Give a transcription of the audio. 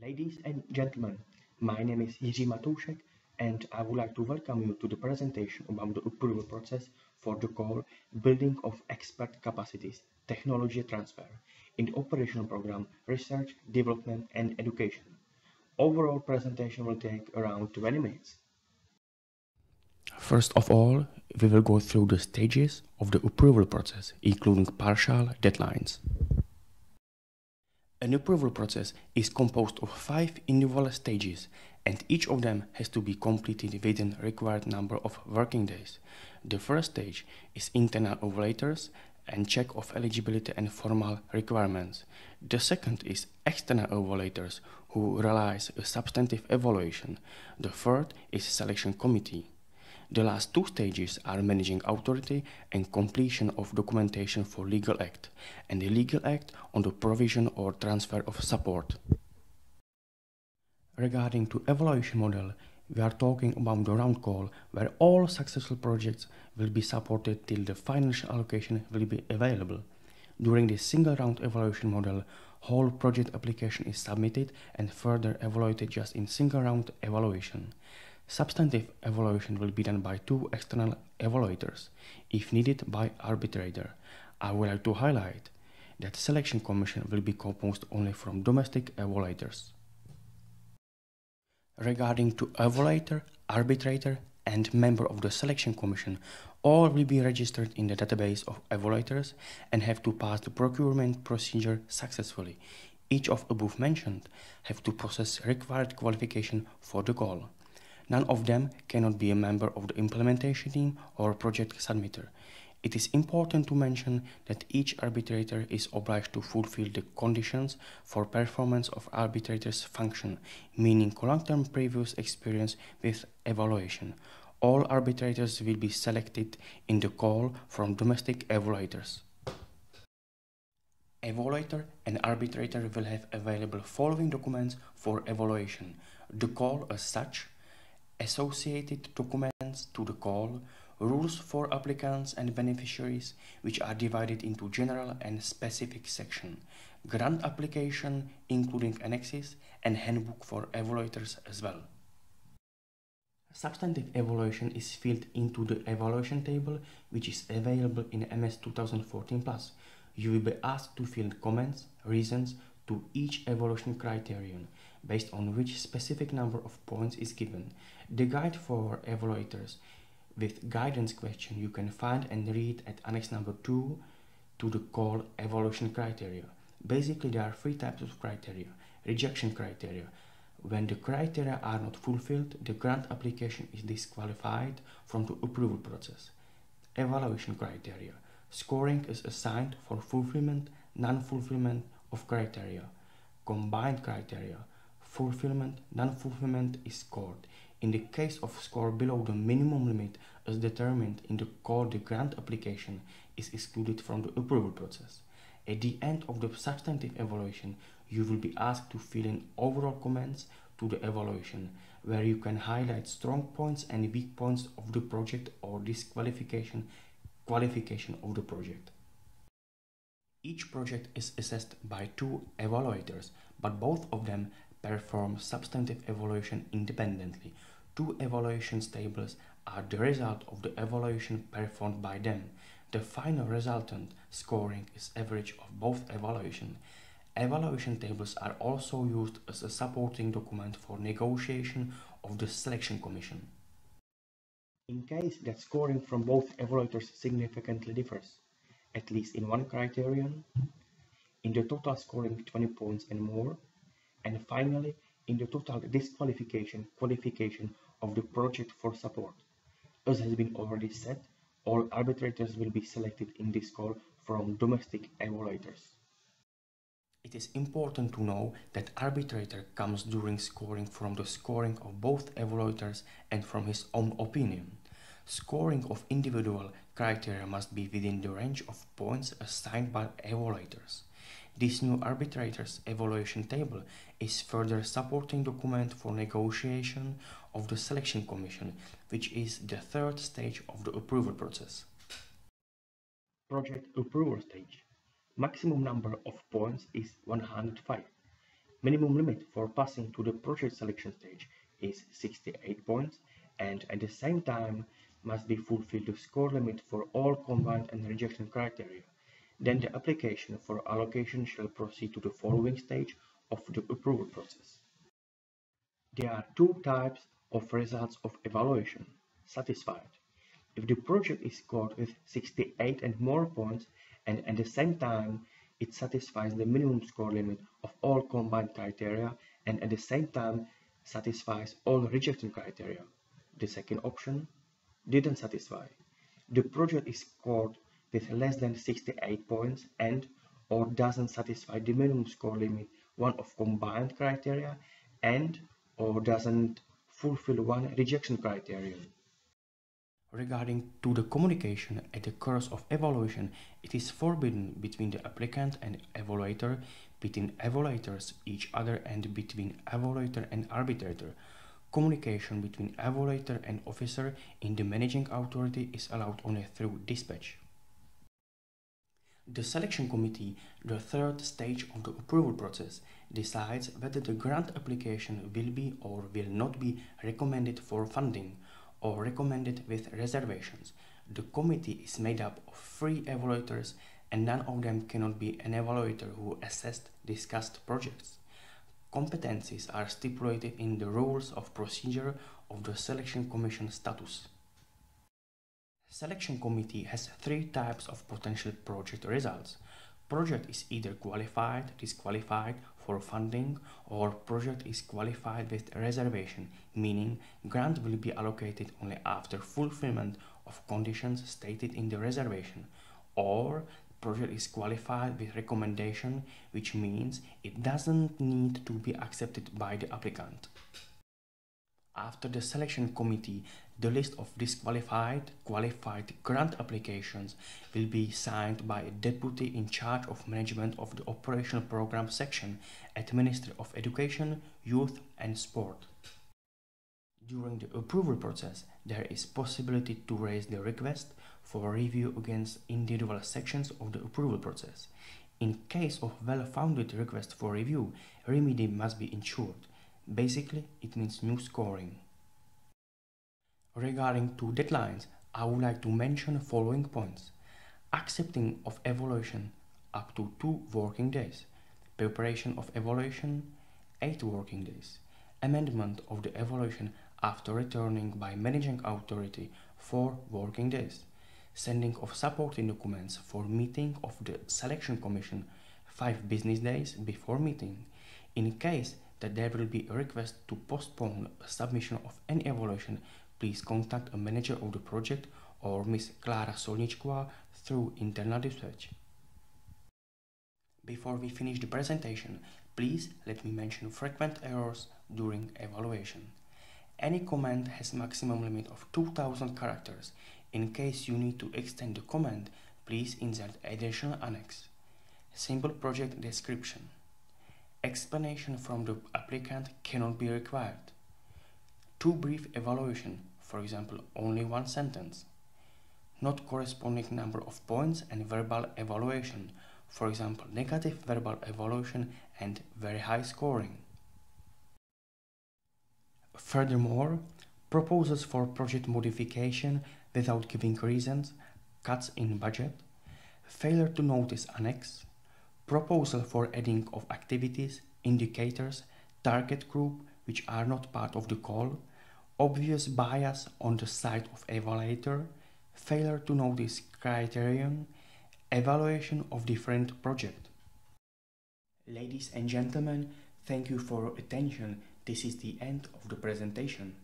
Ladies and gentlemen, my name is Jiří Matoušek and I would like to welcome you to the presentation about the approval process for the call Building of Expert Capacities, Technology Transfer in the operational program Research, Development and Education. Overall presentation will take around 20 minutes. First of all, we will go through the stages of the approval process, including partial deadlines. An approval process is composed of 5 individual stages, and each of them has to be completed within a required number of working days. The first stage is internal evaluators and check of eligibility and formal requirements. The second is external evaluators who realize a substantive evaluation. The third is selection committee. The last 2 stages are managing authority and completion of documentation for legal act, and the legal act on the provision or transfer of support. Regarding to evaluation model, we are talking about the round call where all successful projects will be supported till the financial allocation will be available. During this single round evaluation model, whole project application is submitted and further evaluated just in single round evaluation. Substantive evaluation will be done by 2 external evaluators, if needed by arbitrator. I would like to highlight that selection commission will be composed only from domestic evaluators. Regarding to evaluator, arbitrator and member of the selection commission, all will be registered in the database of evaluators and have to pass the procurement procedure successfully. Each of above mentioned have to process required qualification for the call. None of them cannot be a member of the implementation team or project submitter. It is important to mention that each arbitrator is obliged to fulfill the conditions for performance of arbitrator's function, meaning long-term previous experience with evaluation. All arbitrators will be selected in the call from domestic evaluators. Evaluator and arbitrator will have available following documents for evaluation: the call as such, associated documents to the call, rules for applicants and beneficiaries, which are divided into general and specific section, grant application including annexes, and handbook for evaluators as well. Substantive evaluation is filled into the evaluation table, which is available in MS 2014+. You will be asked to fill comments, reasons to each evaluation criterion, based on which specific number of points is given. The guide for evaluators with guidance question you can find and read at Annex number 2 to the call evaluation criteria. Basically, there are 3 types of criteria. Rejection criteria. When the criteria are not fulfilled, the grant application is disqualified from the approval process. Evaluation criteria. Scoring is assigned for fulfillment, non-fulfillment of criteria. Combined criteria. Fulfillment, non-fulfillment is scored. In the case of score below the minimum limit as determined in the call, the grant application is excluded from the approval process. At the end of the substantive evaluation, you will be asked to fill in overall comments to the evaluation, where you can highlight strong points and weak points of the project or disqualification, qualification of the project. Each project is assessed by 2 evaluators, but both of them perform substantive evaluation independently. 2 evaluation tables are the result of the evaluation performed by them. The final resultant scoring is average of both evaluation. Evaluation tables are also used as a supporting document for negotiation of the selection commission. In case that scoring from both evaluators significantly differs, at least in one criterion, in the total scoring 20 points and more, and finally in the total disqualification qualification of the project for support. As has been already said, all arbitrators will be selected in this call from domestic evaluators. It is important to know that arbitrator comes during scoring from the scoring of both evaluators and from his own opinion. Scoring of individual criteria must be within the range of points assigned by evaluators. This new arbitrator's evaluation table is further supporting document for negotiation of the selection commission, which is the 3rd stage of the approval process. Project approval stage. Maximum number of points is 105. Minimum limit for passing to the project selection stage is 68 points, and at the same time must be fulfilled the score limit for all combined and rejection criteria. Then the application for allocation shall proceed to the following stage of the approval process. There are two types of results of evaluation. Satisfied. If the project is scored with 68 and more points, and at the same time it satisfies the minimum score limit of all combined criteria, and at the same time satisfies all rejection criteria. The second option didn't satisfy. The project is scored with less than 68 points and or doesn't satisfy the minimum score limit one of combined criteria and or doesn't fulfill one rejection criterion. Regarding to the communication at the course of evaluation, it is forbidden between the applicant and evaluator, between evaluators each other, and between evaluator and arbitrator. Communication between evaluator and officer in the managing authority is allowed only through dispatch. The selection committee, the third stage of the approval process, decides whether the grant application will be or will not be recommended for funding, or recommended with reservations. The committee is made up of 3 evaluators, and none of them cannot be an evaluator who assessed discussed projects. Competencies are stipulated in the rules of procedure of the Selection Commission status. Selection committee has 3 types of potential project results. Project is either qualified, disqualified for funding, or project is qualified with reservation, meaning grant will be allocated only after fulfillment of conditions stated in the reservation, or project is qualified with recommendation, which means it doesn't need to be accepted by the applicant. After the selection committee, the list of disqualified, qualified grant applications will be signed by a deputy in charge of management of the operational program section at Ministry of Education, Youth and Sport. During the approval process, there is possibility to raise the request for review against individual sections of the approval process. In case of well-founded request for review, remedy must be ensured. Basically, it means new scoring. Regarding to deadlines, I would like to mention the following points. Accepting of evaluation up to 2 working days. Preparation of evaluation 8 working days. Amendment of the evaluation after returning by managing authority 4 working days. Sending of supporting documents for meeting of the selection commission 5 business days before meeting. In case that there will be a request to postpone a submission of any evaluation, please contact a manager of the project or Ms. Klára Solničková through internal dispatch. Before we finish the presentation, please let me mention frequent errors during evaluation. Any comment has maximum limit of 2000 characters. In case you need to extend the comment, please insert additional annex. Simple project description. Explanation from the applicant cannot be required. Too brief evaluation, for example, only 1 sentence. Not corresponding number of points and verbal evaluation, for example, negative verbal evaluation and very high scoring. Furthermore, proposals for project modification without giving reasons, cuts in budget, failure to notice annex, proposal for adding of activities, indicators, target group which are not part of the call, obvious bias on the side of evaluator, failure to notice criterion, evaluation of different project. Ladies and gentlemen, thank you for your attention. This is the end of the presentation.